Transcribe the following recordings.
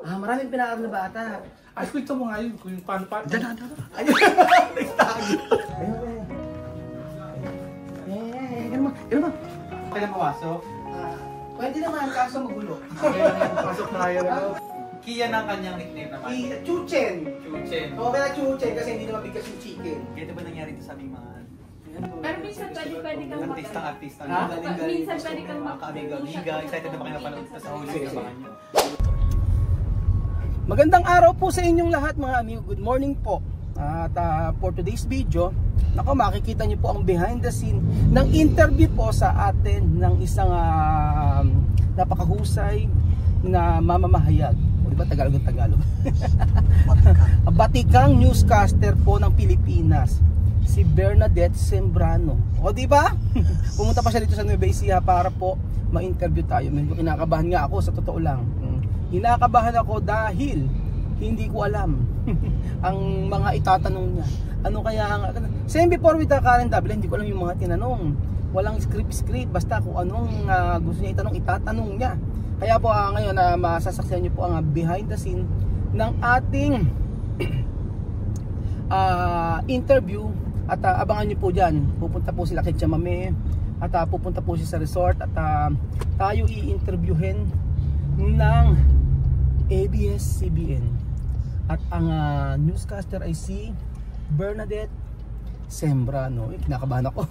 Maraming pinaaral na bata. Ay, kwento mo nga yun kung yung paano. Ayun. Ganun ba? Okay na mawasok? Pwede naman, kaso magulo. Okay lang yan, pasok na kayo na. Kian ang kanyang nickname naman. Chuchen. Chuchen. Oo, kaya Chuchen kasi hindi naman bigkas yung chicken. Ganito ba nangyari ito sa aming mga... Pero minsan pwede kang Artista. Minsan pwede kang Amiga. Excited na ba kayo napanood sa huli? Abangan nyo. Magandang araw po sa inyong lahat mga amigo. Good morning po. At for today's video, makikita niyo po ang behind the scene ng interview po sa atin ng isang napakahusay na mamamahayag. O diba Tagalog? Batikang newscaster po ng Pilipinas, si Bernadette Sembrano. O diba? Pumunta pa siya dito sa Nueva Ecija para po ma-interview tayo. Medyo kinakabahan nga ako sa totoo lang. Kinakabahan ako dahil hindi ko alam ang mga itatanong niya. Ano kaya ang... Same before with the Karen W, hindi ko alam yung mga tinanong. Walang script. Basta kung anong gusto niya itanong, itatanong niya. Kaya po ngayon masasaksihan niyo po ang behind the scene ng ating interview. At abangan niyo po dyan. Pupunta po sila kay Chamame. At pupunta po siya sa resort. At tayo i-interviewin ng ABS-CBN. At ang newscaster ay si Bernadette Sembrano. Kinakabahan ako.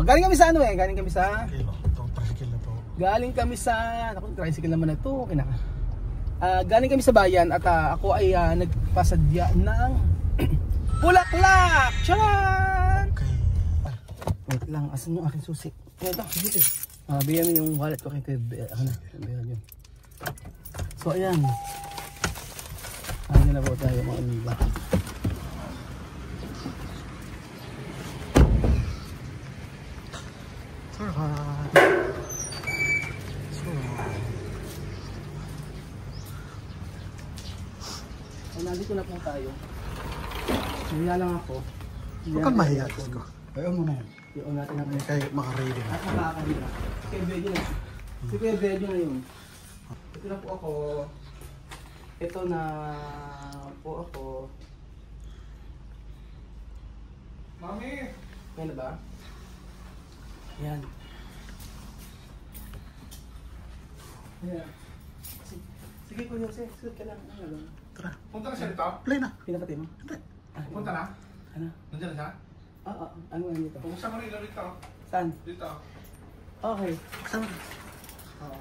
Galing kami sa Galing kami sa... Tricycle na to. Galing kami sa... Tricycle naman na ito. Galing kami sa bayan at ako ay nagpasadya ng bulaklak! Charan! Okay. Wait lang. Asan yung aking susi? Ito. Bigyan mo yung wallet ko kay Bigyan nyo. So ayan. Ayan na po tayo mga amiga. Nandito na po tayo. Hiya lang ako. Huwag kang mahiya. Ayaw mo na yan. Iyon natin natin. Kaya makaready na. At makakahira. Si Kuya Bedyo na yun. Ito na po ako. Ito na po ako. Mami! Yan na ba? Yan. Yan. Sige Kuya Jose, sulit ka lang. Tara. Punta na siya dito? Play na. Pinapatay mo? Hindi. Punta na? Ano? Nandiyan na siya? Oo. Ano nga dito? Pumunta mo rin dito. Saan? Dito. Okay. Kasama na. Oo.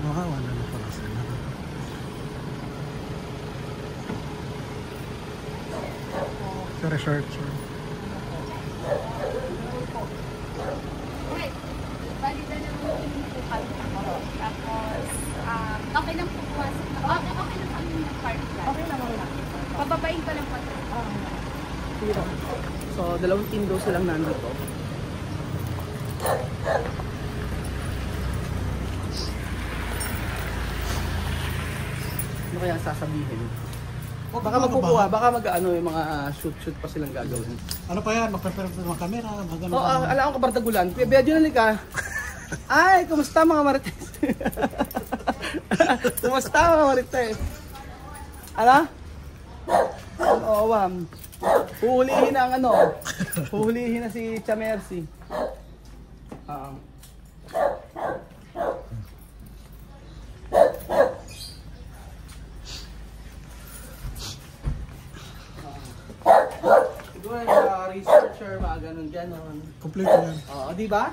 Wala na pala sila. Sa resort, sir. Okay. Bali na lang yung pinupukal ko. Tapos, okay lang po pumasok na. Okay lang kami ng park plan. Okay lang. Pababain pa lang po. So, dalawang team daw silang nandito. Ano kaya sasabihin? Baka magpupuha, baka yung mga shoot pa silang gagawin. Ano pa yan? Mag-prepare ng mga camera. Alam ko kabardagulan. Kuya Bedyo na ka. Ay, kumusta mga marites? Kumusta mga marites? Ano? Oo, huhulihin na ang huhulihin na si Chamercy. Siguro yung researcher, mga ganon. Complete yan. Oo, di ba?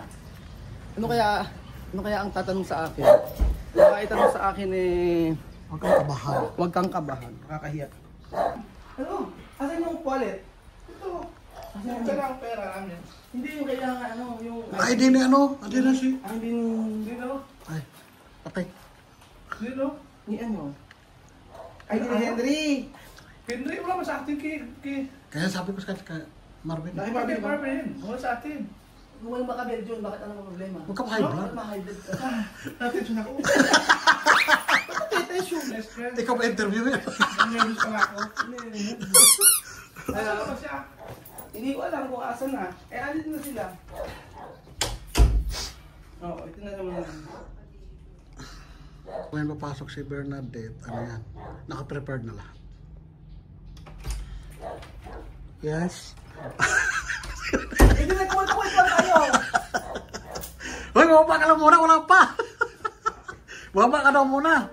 Ano kaya ang tatanong sa akin? Baka itanong sa akin Huwag kang kabahan. huwag kang kabahan, nakakahiya. Ano? Asan yung wallet? Ito. Asan yung ang pera namin. Hindi yung kailangan yung... Ay, di na Di na si. Ang dito. Ay, patay. Dito? Ni ano? Ay, di Henry! Henry, wala mo sa atin Kaya sabi ko sa Marvin. Marvin. Wala sa atin. Kung walang baka Belgium, bakit ano ang problema? Huwag ka ma-high blood. Bakit ma-high blood ka? Natin siya na. Attention. Ikaw ba interview yan? Nervous pa nga ako. Asan ba siya? Hindi ko alam kung asan na. Andito na sila. Oo, ito na naman. Ngayon papasok si Bernadette, ano yan? Naka-prepared na lahat. Yes. Hindi nagkwento-kwento pa tayo. Hoy, baba ka lang muna, wala pa. Baba ka daw muna.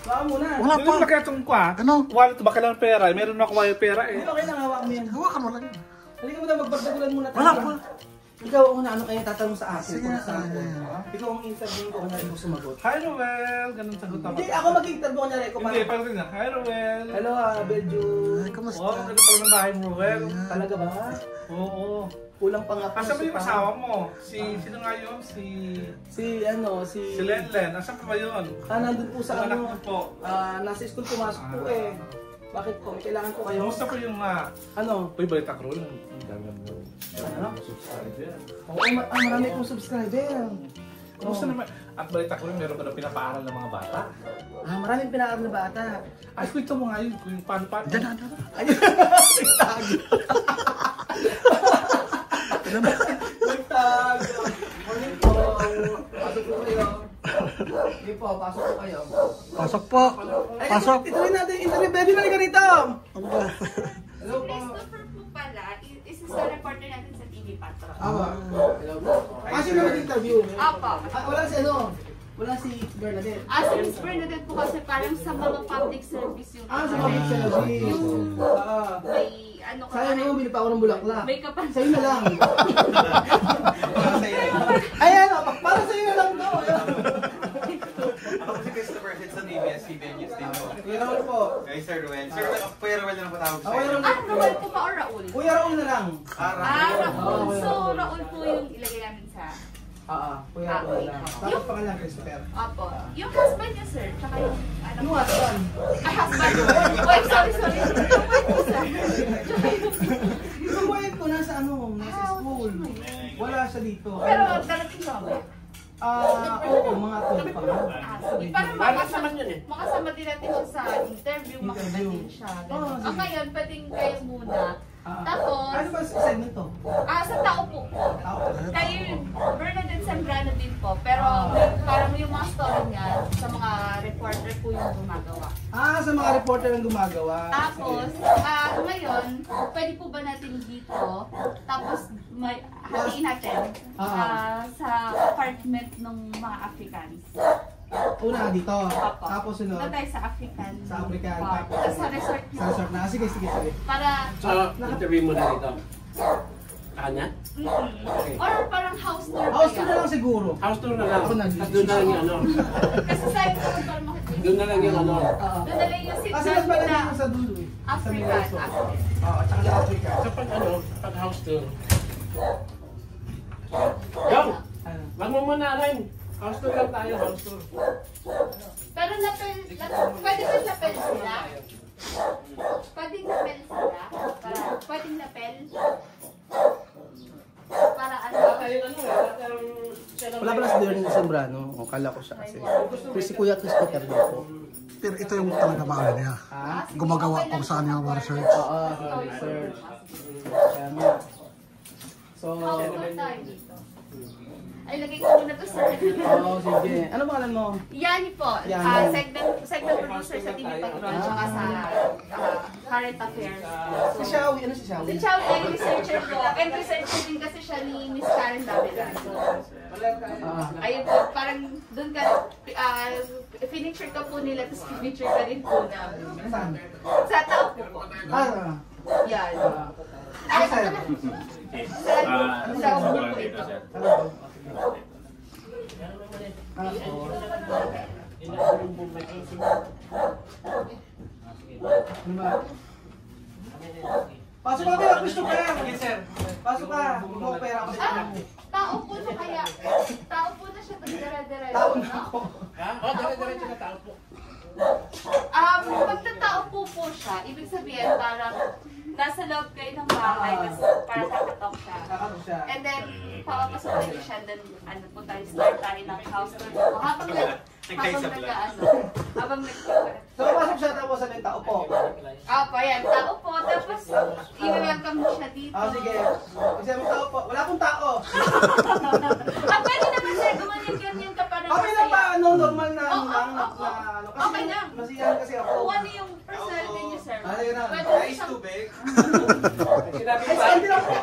Baka muna. Wala pa. Hindi magkatong ko ah. Ano? Wallet ba kailangan pera? Meron na ako wire pera eh. Hindi okay lang, hawak mo yan. Hawakan mo lang yan. Halika mo na, magbardagulan muna tayo. Wala pa. Ikaw ang ano kaya tatanong sa akin. Sige, Kung saan ko. Ikaw ang interview ko, kung ko sumagot. Hi Noel! Ganun sagot ako. Hindi, ako mag-interview kanya rin ko. Hindi, parang tingnan. Hi Noel! Hello Beljo. Ay, kamusta? Oh, maganda pala ng bahay mo, Noel. Talaga ba? Oo. Kulang pa nga po. Asan ba yung asawa mo? Sino nga yun? Si Lenlen. Asan pa ba yun? Nandun po sa Ang anak ano. mo po. Nasa school pumasok po eh. Bakit po? May kailangan po kayo. Kamusta po yung Ano? Uy, balita ko rin. Ang dami mo. Ano? Subscriber. Oo, marami pong subscriber. Kamusta naman? At balita ko rin, meron ka na pinapaaral ng mga bata. Maraming pinaaral na bata. Ay, kwento mo nga yun. Kung paano. Diyan na. Nagtago. Morning po. Pasok po kayo. Hindi po, pasok po kayo. Pasok po. Pasok. Ituloy natin yung interview. Baby, nalika rito. Hello po. Christopher po pala, isa sa reporter natin sa TV Patro. Hello po. Kasi na nag-interview. Apo. Wala si ano? Wala si Bernadette. Si Miss Bernadette po kasi parang sa mga public service yung Sa public service. may ano ka Sayang naman, bili pa ako ng bulaklak. may kapan. Sa'yo na lang. Ayan, para sa'yo na lang to. Ako si Christopher Head sa ABS-CBN News din po. Kuya Raul po. Kay Sir Ruel. Sir Ruel, Kuya Ruel na lang patawag Kuya sa'yo. Raul. Raul po ba or Raul? Kuya Raul na lang. Raul. So, Raul po yung ilagay namin sa... Kuya Raul na lang. Tapos pangalan, Christopher. Apo. Yung husband niya, sir, tsaka yung... Ano Yung husband. husband. Wait, sorry. Yung wife po, sir. Yung wife ko nasa nasa school. Wala siya dito. Pero darating ba ba? Oo, mga 12 pa nga. Sige. Para makasama din natin siya sa interview, makita din siya. sige. Ngayon, pwedeng kayo muna. Tapos, Ano ba segment to? sa tao po. Kayo yun, Bernadette Zambrano din po. Pero parang yung mga story niya, sa mga reporter po yung gumagawa. Sa mga reporter ang gumagawa. Tapos, ngayon, pwede po ba natin dito, tapos may hatiin natin sa apartment ng mga Africans. Una dito. Opo. Tapos sunod. Doon tayo sa African. Sa African. Tapos sa resort Sa resort na. Sige. Para, Interview mo na dito. Kanya? or parang house tour. House tour kaya. na lang siguro. House tour na lang. Ako na. Doon na lang yung ano. Kasi sa'yo ko para makikita. Doon na lang yung ano. Doon na lang yung Kasi signal mas maganda na yung sa dulo eh. Sa may African. resort. Tsaka sa Africa. Kapag ano, pag house tour. Yo! Wag mo muna rin. House tour lang tayo, house tour. Pero pwede ba lapel sila? Pwedeng lapel sila? Pwedeng lapel? Para ano? Wala pala si Bernadette Zambrano. Kala ko siya kasi. Pero si Kuya Christopher dito. Pero ito yung talaga maano niya. Gumagawa kung saan yung mga research. Research. Kaya nga. So, House tour tayo dito. Ay, lagay ko muna to sa... sige. Ano pangalan mo? Yani po, Yani. segment producer sa TV Patrol, tsaka sa current affairs. Si Shawi. Ano si Shawi? Si Chow ay researcher po, and researcher din kasi siya ni Miss Karen Davidan. So, ayun po, parang doon ka, finicture ka po nila, tapos finicture ka rin po namin. Saan? Sa tao po. Yan. Ay, sa ulo po ito. Pasok ka kaya, Christopher! Yes, sir. Pasok ka. Mag-opera ako sa inyo. Tao po na kaya. Tao po na siya, tapos dire-diretso. Tao na ako. Ha? O, dire-diretso na tao po. Pagtatao po siya, ibig sabihin parang nasa loob kayo ng bahay, tapos parang kakatok siya. Kakatok siya. And then, papapasok kayo siya, then ano po tayo, start tayo ng house tour po. Habang So, pasok siya tapos sa tao po. Opo, yan, tao po. Tapos, i-welcome mo siya dito. Sige. Kasi mo tao po. Wala akong tao. Pwede naman sir, gumanyan-ganyan ka parang Okay lang ba? Normal na. Okay lang. Masiyahan kasi ako. Kung ano yung personality niyo, sir. Ayun na. Pwede Ice siyang, tubig. Ay, lang po.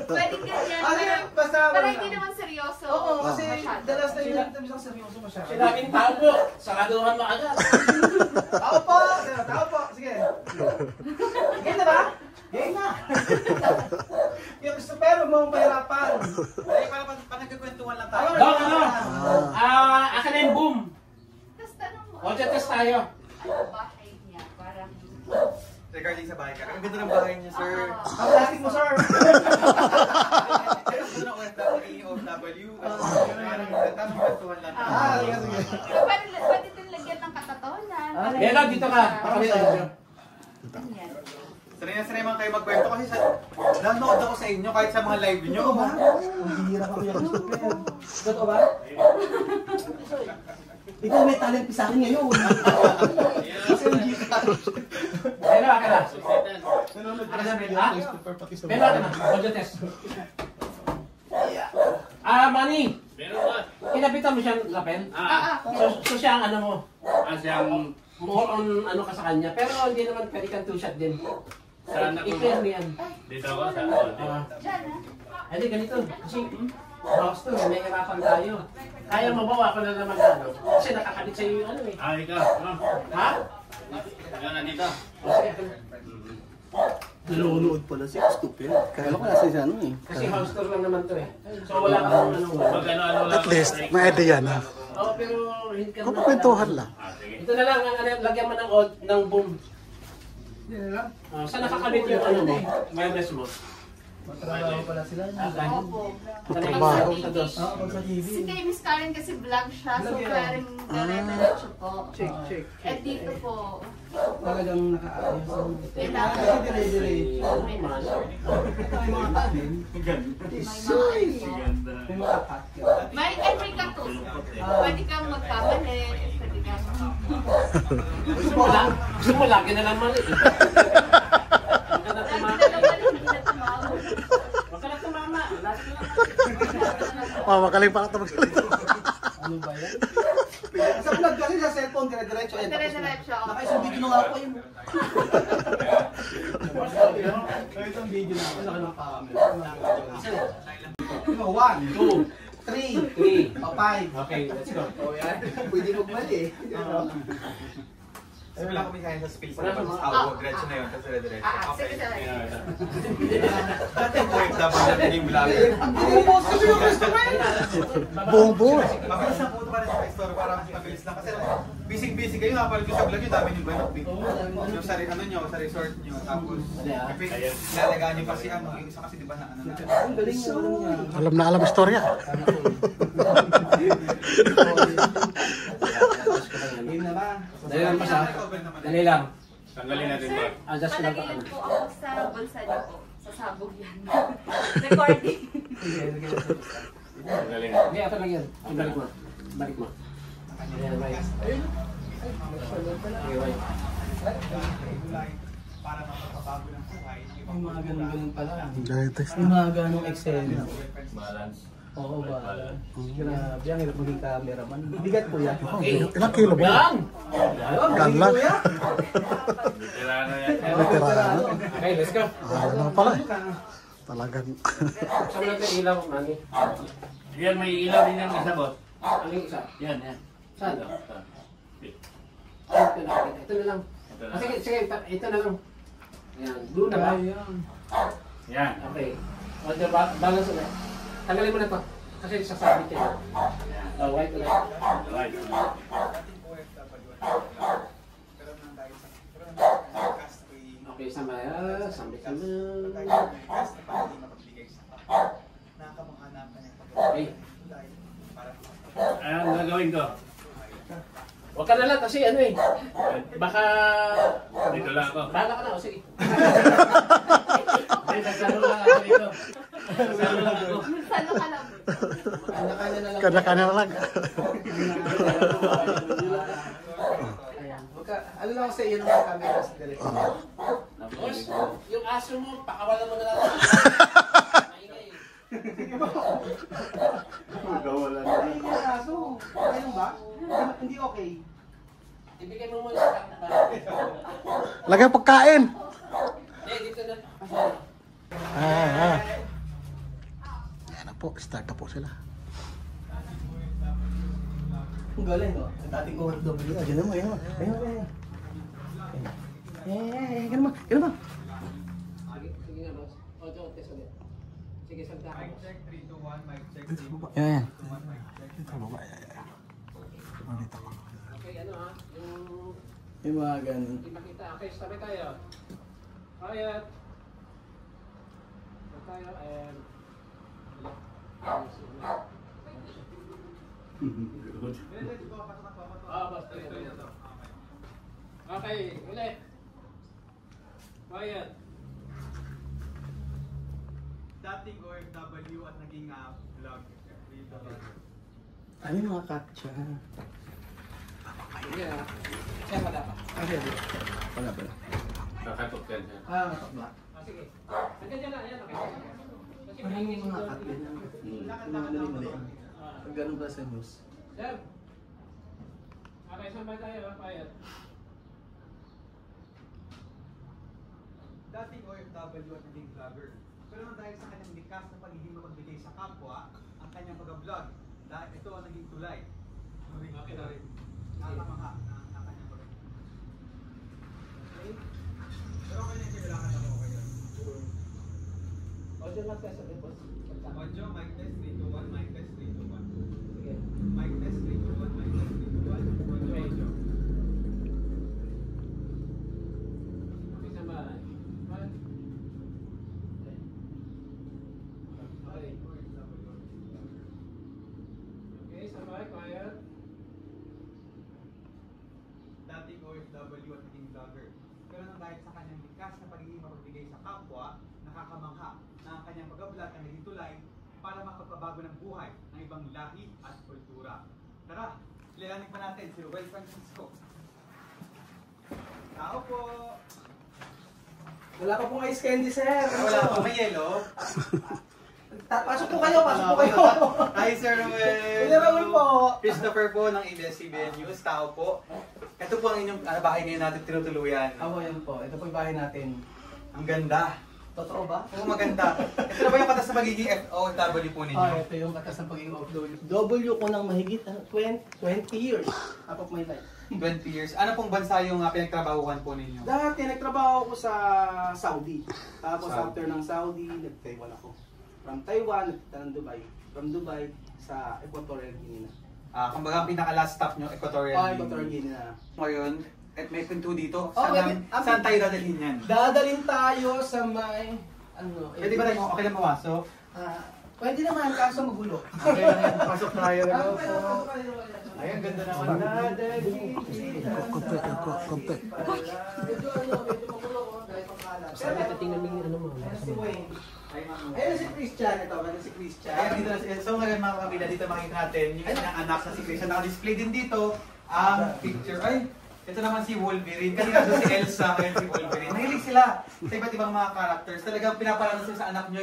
pwedeng ganyan. Basta. Pero hindi naman seryoso. Oo, kasi masyado. dalas na yun. Tabi siyang seryoso masyado. Sinabing tao po, sakaduhan mo agad. Tao po. Tao po. Sige. Game na ba? Game na. Yung gusto pero mo ang pahirapan. Ay, para nagkakwentuhan lang tayo. Dok, ano? Akin na yung boom. Tapos tanong mo, O, dyan test tayo. ano bahay niya? Parang, Regarding sa bahay ka. Ang ganda ng bahay niya, sir. Ang plastic mo, sir. Ang ganda ng OFW. Tamang kwentuhan lang tayo. Sige. pwede din lagyan ng katatolan. Bella, dito ka. Pakawin tayo. Ganyan. Sanay na sanay man kayo magkwento kasi nanonood ako sa inyo kahit sa mga live nyo. Totoo ba? Ang bihira ka yung super. Totoo ba? Ikaw may talent sa akin ngayon. Kasi hindi ka. Bella, ka na. Nanonood Ano ka na, sa Bella? super pati sa Bella, ka na. O, dyan test. Manny. Kinapitan mo siyang lapel? So siya ang ano mo? Siyang more on ano ka sa kanya. Pero hindi naman pwede kang two-shot din. I-clear mo yan. Dito ako sa Diyan, Hindi, ganito. Kasi, box to, may hirapan tayo. Kaya mabawa ko na naman ano. Kasi nakakabit sa'yo yung ano eh. ikaw. Ha? Ikaw na dito. O, sige. Nanonood pala si Stupid. Kaya ko nasa isa ano eh. Kasi house tour lang naman to eh. So wala kang ano. Mag-ano-ano lang. At least, may idea na. Oo, pero hindi ka Kukwentuhan lang. Ito na lang, ang ano, lagyan mo ng boom. Saan nakakabit yung ano mo? Wireless mo? Matrabaho pala sila. Opo. Trabaho. Sa TV. Si kay Miss Karen kasi vlog siya, so Vlog yan. pwedeng dire-diretso po. Check. At dito po, Talagang nakaayos. kailangan Kasi dire-diretso. may mga short. Ito may mga kanin. May mga ano. May mga cut. May every katul. Pwede kang magkamali, pwede kang... Gusto mo lagi na lang mali. Huwag ka na Lagi tumama. na naman hindi na tumawag. Huwag ka na tumama. Lagi na lang. Magaling pa ka magsalita. Ano ba yan? Sa vlog kasi sa cellphone, dire-diretso. Ayan, tapos na. Dire-diretso. Nakaisang video na nga ako yun. Ito ang video na ako. Laki ng camera. 1, 2, 3, 5. Okay, let's go. Pwede magmali eh. Kasi wala kami kaya sa space na pag-awag. Diretso na yun. Kasi diretso. Sige, Okay. sige. Dati yung OFW na naging vlogger. Bumubos kasi yung customer. Buong buo. Mabilis na po ito pa rin sa store. Parang mabilis lang. Kasi busy kayo. Napalad ko sa vlog yung dami yung banok. Yung sa ano nyo, sa resort nyo. Tapos, nalagaan nyo pa si ano. Yung isa kasi di ba na ano na. Ang galing niya. Alam na alam istorya. Game na ba? Dali lang pa siya. Dali lang. Tanggalin natin ba? Sir, Adjust ko lang pa. palagay po ako sa bulsa niyo po. Sa sabog yan. Recording. Tanggalin. Hindi, ito lang yan. Balik mo. Balik mo. Ayan, right. Okay, right. Para makapabago ng buhay. May mga ganun pala. Latest May na. mga ganong eksena. Balance. Oo ba? Grabe, ang hirap maging cameraman. Bigat po yan. Ilang kilo ba? Yan! Gan lang. Tirano yan. Veterano. Okay, let's go. Ano pala eh. Talagang. Saan natin ilaw, Manny? Yan, may ilaw din yung isa, boss. Ano yung isa? Yan, yan. Saan? Ito. Ito na. Ito na lang. Sige, sige. Ito na lang. Yan. Doon na ba? Yan. Okay. O, balance ulit. Tanggalin mo na to. Kasi sasabit yan. Oh, white ulit. Right. Okay, sama ya. Sama-sama. Okay. Anong gagawin ko? Huwag ka na lang kasi ano eh. Baka... Dito lang ako. Bahala ka na, o sige. Hindi, nagsalo lang ako dito. Nagsalo lang ako. Salo ka lang. Kanya-kanya na lang. Kanya-kanya na lang. Ayan. Ano lang ako sa iyo ng camera sa direct. Boss, yung aso mo, pakawalan mo na lang. Maingay. Ay, yung aso. Ayun ba? Hindi okay. Ibigay mo muna sa akin. Lagay pagkain. Eh, dito na. Ayan na po, start na po sila. Ang galing, no? Ang dating OFW. Ganun mo, ganun mo. Ganun mo, ganun mo. Ganun mo, ganun mo. Sige nga, boss. O, Joe, test ulit. Sige, salta ka. Mic check, 3, 2, 1, mic check. Yan. Ito, baba. Dito ko. Okay, ano ha? Yung mga ganun. Hindi makita. Okay, sabi tayo. Quiet. Sabi tayo, and... Okay, ulit. Quiet. Dating OFW at naging vlog. Ano yung mga captcha? Sige ha. Siya wala pa. Wala pala. Kakatok yan siya. Ba? Sige. Hanggang dyan lang. Ayan, okay. Ano yung mga captcha? Mali-mali. Pag ganun ba sa news? Sir. Okay, saan ba tayo? Quiet. Dating OFW at naging vlogger. Pero nang dahil sa kanyang likas na pagiging mapagbigay sa kapwa, ang kanyang pag-vlog, dahil ito ang naging tulay. Okay na rin. Nakakamaha ng kanyang pag-vlog. Okay? Pero okay na yung kailangan ako kayo. Audio lang test ulit, boss. Audio, mic test, 3, 2, 1, mic test, 3, 2, 1. Sige. Mic test, 3, 2, 1, mic test, 3, 2, 1. Audio. Okay, saan ba? One. Okay. Okay, saan ba? Quiet. Dating OFW at naging vlogger. Pero nang dahil sa kanyang likas na pagiging mapagbigay sa kapwa, nakakamangha na ang kanyang pag-vlog ang naging tulay para makapagpabago ng buhay ng ibang lahi at kultura. Tara, kilalanin pa natin si Ruel Francisco. Tao po! Wala pa pong ice candy, sir. Wala pa ba yelo? Pasok po kayo, pasok po kayo. Hi Sir Ruel! Kuya Raul po. Christopher po ng ABS-CBN News. Tao po. Ito po ang inyong bahay ngayon natin tinutuluyan. Ako yan po. Ito po yung bahay natin. Ang ganda. Totoo ba? Oo, maganda. Ito na ba yung katas na magiging FOW po ninyo? Ito yung katas ng pagiging OFW ko ng mahigit 20 years. Half of my life. 20 years. Ano pong bansa yung pinagtrabahuhan po ninyo? Dati nagtrabaho ako sa Saudi. Tapos Saudi. after ng Saudi, nag-Taiwan ako. From Taiwan, nagpunta ng Dubai. From Dubai sa Equatorial Guinea. Kumbaga ang pinaka-last stop nyo, Equatorial Equatorial Guinea. Ngayon, at may pinto dito. Oh, Saan tayo dadalhin yan? Dadalhin tayo sa may... Ano? Pwede ba tayo okay lang mawasok? Pwede naman, kaso magulo. Okay lang yan. Pasok tayo. Ay, ang ganda naman. Dadalhin. Konti. Medyo magulo ko dahil pangkalat. Sabi ito, tingnan mo yung ano mo. Si Wayne. Ayun si Christian, ito. Ayun si Christian. Ayan, dito na siya. So ngayon mga kapila, dito makikita natin yung kanyang anak sa si Christian. Naka-display din dito ang picture. Ay, ito naman si Wolverine. Kanina doon si Elsa, ngayon si Wolverine. Nahilig sila sa iba't ibang mga characters. Talagang pinapalala sila sa anak nyo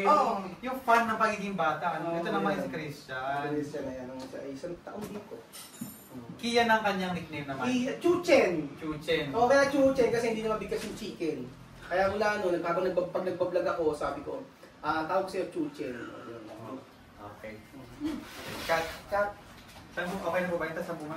yung fun ng pagiging bata. Ito naman si Christian. Christian na yan. Isang taon dito. Kian ang kanyang nickname naman. Chuchen. Chuchen. O kaya Chuchen kasi hindi naman bigkas yung chicken. Kaya mula noon, pag nagbablog ako, sabi ko, tawag ko sa'yo Chuchen. Okay. Kat. Okay na po ba ito sa bunga?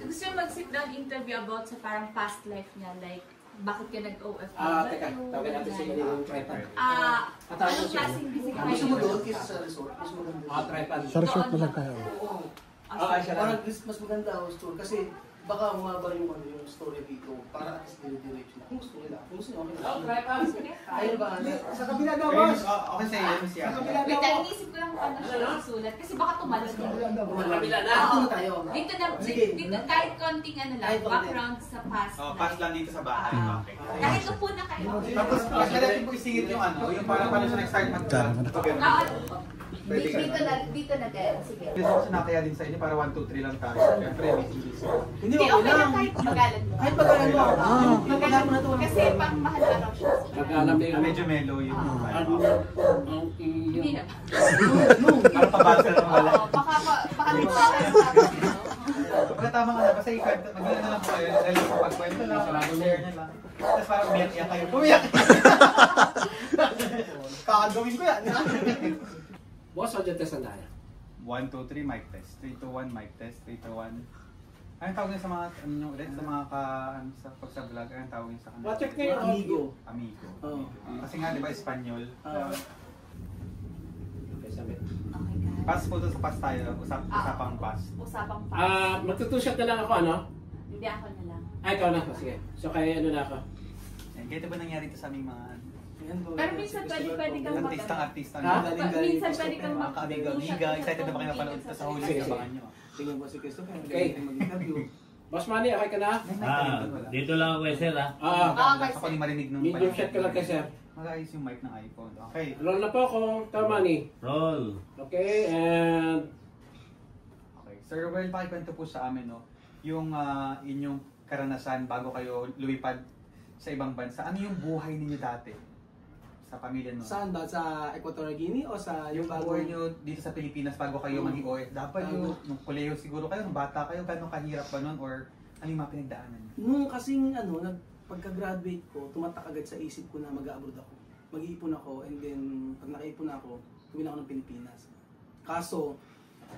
Gusto yung mag-sit down interview about sa parang past life niya, like bakit ka nag-OFW? Teka, tawagin natin si Manilong Tripod. Anong klaseng busy ka? Gusto mo doon kaysa sa resort? Gusto mo doon? Tripod. Sa resort na lang tayo. Parang mas maganda house tour kasi baka umaba yung story dito para at least dire-diretso na. Kung gusto nila, kung gusto nyo, okay na. Try pa. Ayun ba? Sa kabila daw, Okay, boss! okay sa'yo, yun siya. Sa kabila Wait, daw, inisip ko lang kung ano siya isulat. Kasi baka tumalon din. Kabila na. Dito na tayo. Dito na, Sige. dito, kahit konting ano lang, Kahit konti. background sa past. Oh, pass lang dito sa bahay. Okay. Kahit upo na kayo. Tapos, pagka natin po isingit yung ano, yung parang paano siya nag-start mag-vlog. Dito na din. Sige. Gusto ko sinakaya din sa inyo para 1, 2, 3 lang tayo. Siyempre, may series. Hindi, Hindi, okay okay lang lang. kahit pagalan mo. Kahit pagalan mo. Yung pagalan mo na ito. Kasi pang mahal araw siya. Nag-alam din. Medyo mellow yung Ang Hindi iyo. na. parang pabasa lang wala. Oo, baka may pagkakas. Pagka tama ka na, basta ikwento, mag-ilan na lang po kayo. Dahil sa pagkwento lang, share na lang. Tapos parang umiyak-iyak kayo. Umiyak! Kakagawin ko yan. Boss, what yung test na tayo? 1, 2, 3, mic test. 3, 2, 1, mic test. 3, 2, 1. Anong tawag niya sa mga, ano nyo ulit, sa mga sa pag sa vlog, anong tawag niya sa kanila? Check na yung Amigo. Amigo. Oo. Kasi nga, di ba, Espanyol. Okay, sabi. Okay, guys. Pass po doon sa pass tayo. Usapang pass. Usapang pa. Magtutushot na lang ako, ano? Hindi ako na lang. Ay, ikaw na. Sige. So, kaya ano na ako? Yan, ganito ba nangyari ito sa aming mga Pero minsan pwede kang artista? Ha? Minsan pwede kang Mga kaabiga-amiga. Excited na ba kayo mapanood ito sa huli? Sige, sige. Abangan nyo. Tingnan mo si Christopher. Okay. Mag-interview. Boss Manny, okay ka na? Dito lang ako eh, sir, ha? Gusto ko ni marinig nung Medium shot ka lang kay sir. Mag-ayos yung mic ng iPhone. Okay. Roll na po ako. Ikaw, Manny. Roll. Okay, and... Okay. Sir, well, pakikwento po sa amin, no? Yung inyong karanasan bago kayo lumipad sa ibang bansa. Ano yung buhay ninyo dati? Sa pamilya, no? Saan ba? Sa Equatorial Guinea o sa Yung bago? buhay nyo dito sa Pilipinas bago kayo maging OFW, nung koleyo siguro kayo, nung bata kayo, gano'ng kahirap ba nun? Or ano yung mga pinagdaanan nyo? Nung kasing pagka-graduate ko, tumatak agad sa isip ko na mag-abroad ako. Mag-iipon ako and then pag nakaipon ako, tuwin ako ng Pilipinas. Kaso,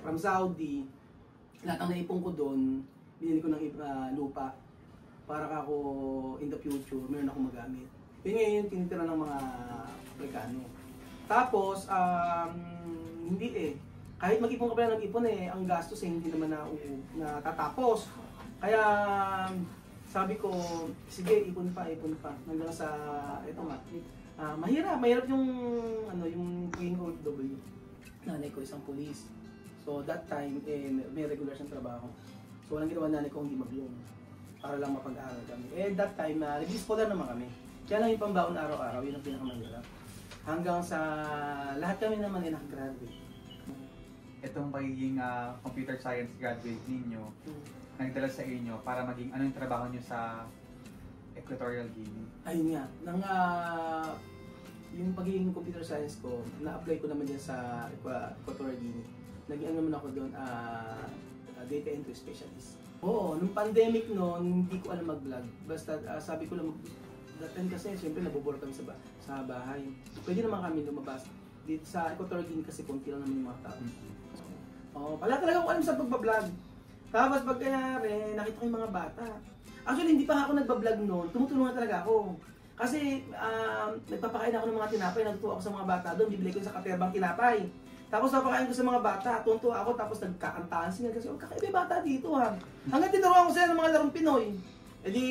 from Saudi, lahat ng naipon ko doon, binili ko ng lupa para ako in the future, meron ako magamit. Yun ngayon yung tinitira ng mga Amerikano. Tapos, hindi kahit mag-ipon ka pa lang ng ipon ang gastos hindi naman natatapos. Kaya, sabi ko, sige, ipon pa. Hanggang sa, eto nga, mahirap yung, yung pagiging OFW. Nanay ko isang police. So, that time, may regular siyang trabaho. So, walang ginawa nanay ko hindi mag-loan. Para lang mapag-aaral kami. That time, nag-scholar naman kami. Kaya lang yung pambaon araw-araw, yun ang pinakamahirap. Hanggang sa lahat kami naman ay nakagraduate. Itong pagiging computer science graduate ninyo, nagdala sa inyo para maging anong trabaho nyo sa Equatorial Guinea? Ayun nga, yung pagiging computer science ko, na-apply ko naman yan sa Equatorial Guinea. Naging naman ako doon, data entry specialist. Oo, nung pandemic noon, hindi ko alam mag-vlog. Basta sabi ko lang, that time kasi siyempre nabobore kami sa bahay. Pwede naman kami lumabas. Dito sa Equatorial Guinea kasi konti lang naman yung mga tao. Pala talaga ko alam sa pagbablog. Tapos pag kanyari, nakita ko yung mga bata. Actually, hindi pa ako nagbablog noon. Tumutulungan talaga ako. Kasi nagpapakain ako ng mga tinapay. Natutuwa ako sa mga bata doon. Bibili ko sa katerbang tinapay. Tapos napakain ko sa mga bata. Tuntua ako. Tapos nagkakantaan sila. Kasi kakaiba bata dito ha. Hanggang tinuruan ko sila ng mga larong Pinoy. E di,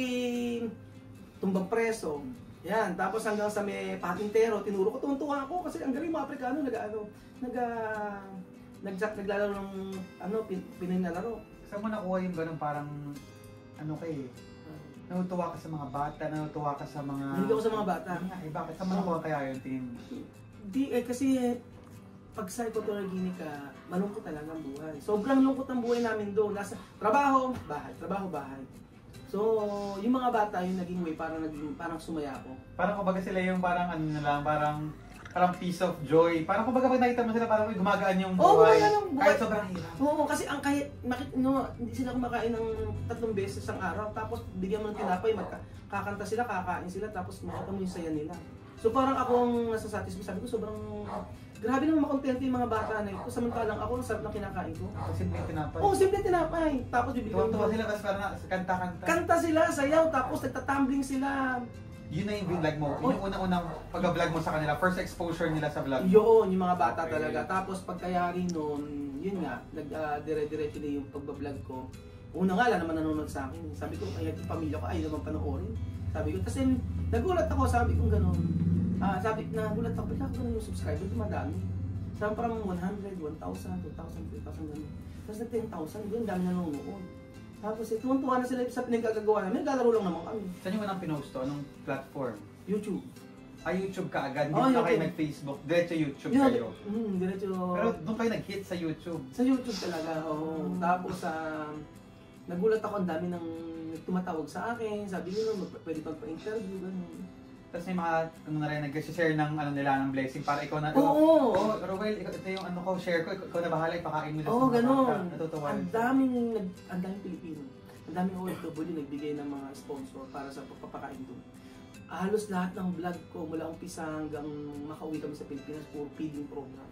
tumbang preso. Yan. Tapos hanggang sa may patintero. Tinuro ko. Tuntua ako. Kasi ang galing mga Aprikano. Naglalaro ng Pinoy na laro. Saan mo nakuha yung ganun parang natutuwa ka sa mga bata, natutuwa ka sa mga... Hindi ako sa mga bata. Bakit? Saan mo nakuha kaya yung tingin mo? Kasi pag sa Equatorial Guinea ka, malungkot talaga ang buhay. Sobrang lungkot ang buhay namin doon. Nasa trabaho, bahay. So, yung mga bata yung naging way, parang sumaya ako. Parang kumbaga sila yung parang parang piece of joy. Parang kumbaga pag nakita mo sila parang gumagaan yung buhay. Kahit sobrang hirap. Oo, kasi ang kahit hindi sila kumakain ng 3 beses ang araw, tapos bigyan mo ng tinapay, kakanta sila, kakain sila, tapos makita mo yung saya nila. So parang akong nasasatisfy, sabi ko sobrang grabe naman makontento yung mga bata na ito, samantalang ako ang sarap na kinakain ko. Simple tinapay. Oo, simple tinapay. Tapos bibigyan tuwa sila kasi parang kanta-kanta. Kanta sila, sayaw, tapos nagtatumbling sila. Yun na yung vlog mo. Yun yung unang-unang pag-vlog mo sa kanila. First exposure nila sa vlog. Yun, yung mga bata talaga. Tapos pagkayari noon, yun nga, dire-diretso na yung pag-vlog ko. Una nga, wala naman nanonood sa akin. Sabi ko, ay, yung pamilya ko, ayaw naman panoorin. Sabi ko, kasi nagulat ako, sabi ko gano'n. Nagulat ako, ba't ako gano'n yung subscriber? Ito madami. Sabi parang 100, 1,000, 2,000, 3,000 gano'n. Tapos na 10,000, yun, dami nanonood. Tapos tuwan-tuwa na sila sa pinagkagagawa namin, naglalaro lang naman kami. Saan yung unang pinost to? Anong platform? YouTube. YouTube ka agad, hindi na kayo nag-Facebook, diretso YouTube kayo. Diretso. Pero doon kayo nag-hit sa YouTube. Sa YouTube talaga, oo. Tapos nagulat ako, ang dami nang tumatawag sa akin, sabi nila, pwede pa-interview, gano'n. Tapos may mga nag-share ng nila ng blessing para ikaw na. Oo. Roel, ito yung ko, share ko, ikaw na bahala, ipakain mo Oo, gano'n. Natutuwa. Ang daming Pilipino. Ang daming OFW nagbigay ng mga sponsor para sa pagpapakain doon. Halos lahat ng vlog ko mula umpisa hanggang makauwi kami sa Pilipinas, puro feeding program.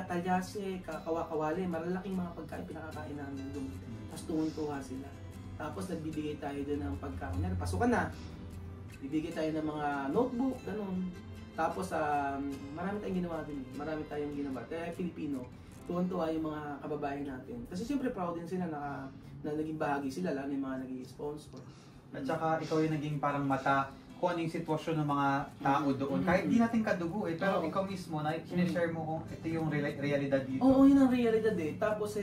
Talyase, kawali, malalaking mga pagkain pinakakain namin doon. Tapos tuwang-tuwa sila. Tapos nagbibigay tayo doon ng pagkain. Pasukan na. Bibigay tayo ng mga notebook, ganun. Tapos marami tayong ginawa din. Marami tayong ginawa. Kaya Pilipino, tuwang-tuwa yung mga kababayan natin. Kasi siyempre proud din sila na naging bahagi sila, lalo yung mga naging sponsor. At saka ikaw yung naging parang mata kung ano yung sitwasyon ng mga tao doon. Kahit di natin kadugo pero ikaw mismo na sinishare mo kung ito yung realidad dito. Oo, yun ang realidad eh. Tapos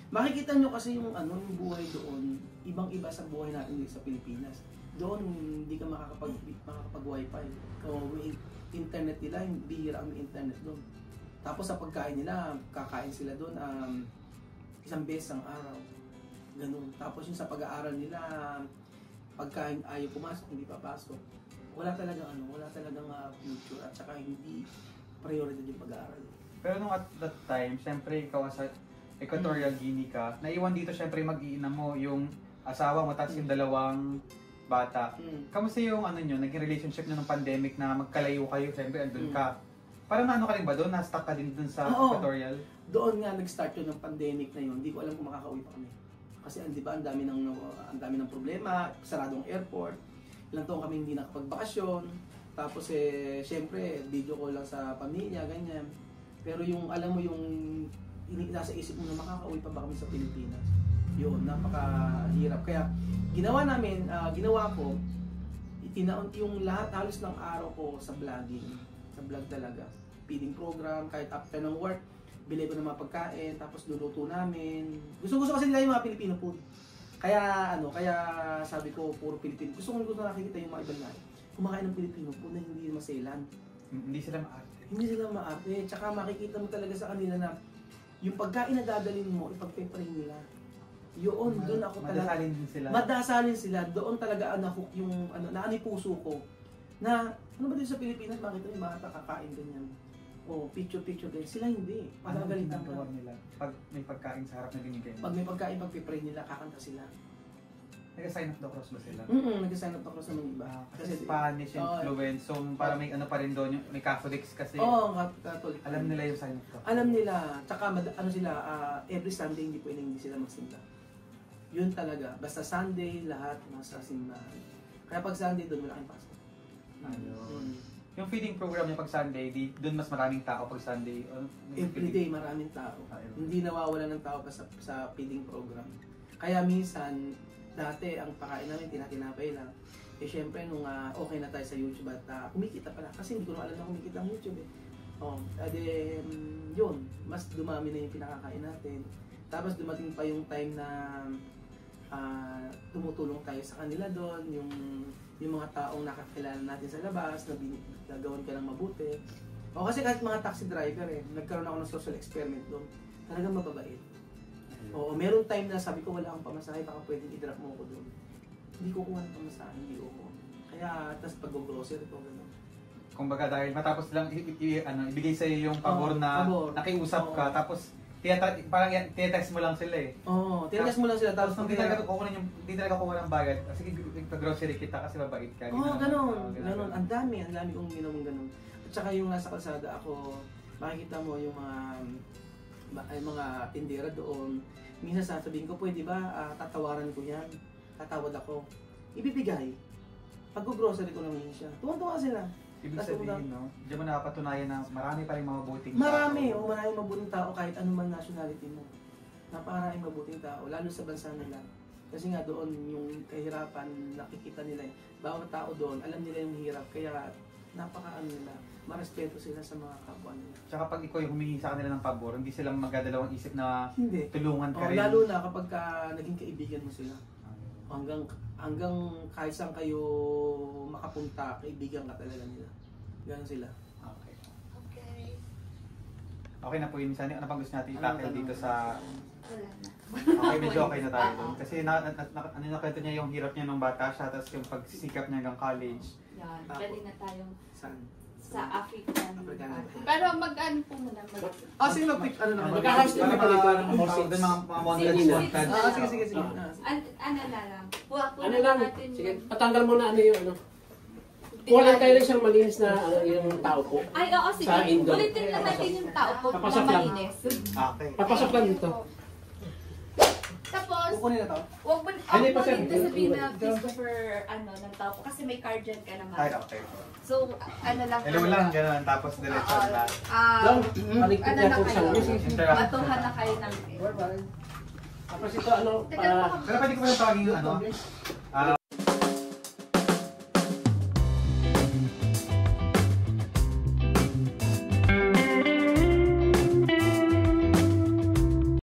makikita nyo kasi yung yung buhay doon, ibang-iba sa buhay natin dito sa Pilipinas. Doon hindi ka makakapag-wifi. O may internet nila, bihira ang internet doon. Tapos sa pagkain nila, kakain sila doon isang beses ang araw. Ganun. Tapos yung sa pag-aaral nila, pagkain ayaw pumasok, hindi papasok. Wala talagang future at saka hindi priority yung pag-aaral. Pero nung at that time, syempre ikaw sa Equatorial Guinea ka, naiwan dito syempre mag-iina mo yung asawa mo tapos yung dalawang bata. Kamusta yung naging relationship nyo ng pandemic na magkalayo kayo, syempre andun ka. Parang ka rin ba doon? Na-stuck ka din doon sa Equatorial? Doon nga nag-start yun ng pandemic na yun. Hindi ko alam kung makakauwi pa kami. Kasi di ba, ang dami ng problema, saradong airport. Ilang taon kami hindi nakapagbakasyon. Tapos syempre, video call lang sa pamilya, ganyan. Pero yung alam mo yung nasa isip mo na makakauwi pa ba kami sa Pilipinas. Yun, napakahirap. Kaya ginawa ko, itinaon yung lahat halos ng araw ko sa vlogging. Sa vlog talaga. Feeding program, kahit after ng work, bili ko ng mga pagkain, tapos luluto namin. Gusto kasi nila yung mga Filipino food. Kaya sabi ko, puro Pilipino. Gusto nakikita yung mga ibang lahi. Kumakain ng Filipino food na hindi maselan. Hindi sila maarte. Hindi sila maarte. Tsaka makikita mo talaga sa kanila na yung pagkain na dadalhin mo, ipag-pray nila. Yun, doon ako talaga. Madasalin din sila. Madasalin sila. Doon talaga nahook yung, puso ko. Na, ba dito sa Pilipinas, makita yung bata kakain ganyan. Picture ganyan. Sila hindi. Magagalitan ka. Nila? Pag may pagkain sa harap na binigay mo? Pag may pagkain, pag-pray nila, kakanta sila. Nag-sign up the cross ba sila? Nag-sign up the cross naman iba. Kasi Spanish influence, so para may pa rin doon, may Catholics kasi. Catholic. Alam nila yung sign up the cross. Alam nila. Tsaka every Sunday hindi sila magsimba. Yun talaga. Basta Sunday, lahat nasa simbahan. Kaya pag Sunday, doon wala kang pasok. Yung feeding program niya pag Sunday, doon mas maraming tao pag Sunday? Everyday maraming tao. Hindi nawawala ng tao sa feeding program. Kaya minsan, dati ang pakain namin, tinatinapay lang. Syempre, nung okay na tayo sa YouTube at kumikita pala. Kasi hindi ko na alam na kumikita ang YouTube yun, mas dumami na yung pinakakain natin. Tapos dumating pa yung time na tumutulong tayo sa kanila doon, yung mga taong nakakilala natin sa labas, na gagawan ka ng mabuti. Kasi kahit mga taxi driver nagkaroon ako ng social experiment doon. Talagang mababait. Meron time na sabi ko wala akong pamasahe, baka pwedeng i-drop mo ko doon. Hindi ko kuha ng pamasahe, hindi ko. Kaya, tas pag-grocery ko, gano'n. Kumbaga dahil matapos lang ibigay sa iyo yung pabor na nakiusap ka, tapos parang tinetext mo lang sila tinetext mo lang sila, tapos hindi talaga kuha ng bagay. Sige, pag-grocery kita kasi mabait ka. Gano'n. Ang dami kong ginawang gano'n. At saka yung nasa kalsada ako, makikita mo yung mga tindera doon. Minsan sasabihin ko, pwede ba tatawaran ko yan? Tatawad ako. Ibibigay. Pag-grocery ko naman siya. Tuwan-tuwa sila. Ibig sabihin, diyan mo nakapatunayan na marami pa rin mabuting tao. Maraming mabuting tao kahit anuman nationality mo. napakaraming mabuting tao, lalo sa bansa nila. Kasi nga doon yung kahirapan nakikita nila eh. Bawat tao doon, alam nila yung hirap, kaya napakaano nila, marespeto sila sa mga kapwa nila. Tsaka pag ikaw yung humingi sa kanila ng pabor, hindi sila magdadalawang isip na Hindi. tulungan ka rin. Lalo na kapag naging kaibigan mo sila. Hanggang kahit saan kayo makapunta, kaibigan ka talaga nila. Ganun sila. Okay. Okay. Okay na po yun. Ano pang gusto natin i-tackle dito sa... Wala na. Okay, medyo okay na tayo doon. Kasi nakita niya yung hirap niya nung bata siya, tapos yung pagsisikap niya hanggang college. Yan, pwede na tayong Saan? sa African. African. Pero mag-ano po muna. Sino pick? Ano naman? Magka-house din pa dito. Mga wanted. Sige. Ano na lang. Buha po Ano na lang, natin sige, yung... patanggal mo na ano yung ano. Kuha lang tayo ng isang malinis na ano, yung tao po. Ay, oo, sige. Sa indoor. Ulitin na natin yung tao po na Papasok lang. malinis. Okay. Papasok lang dito. Tapos, Kukunin na to? huwag mo Hindi pa, sir. sabihin na Christopher, ng tao po. Kasi may card dyan ka naman. Ay, okay. So, ano lang. Hello lang, gano'n. Tapos diretso na. Lang, paligtad ano niya na po sa kayo? Matuhan na kayo ng... Tapos ito ano, Teka, Pero pwede ko ba yung tawagin yung ano?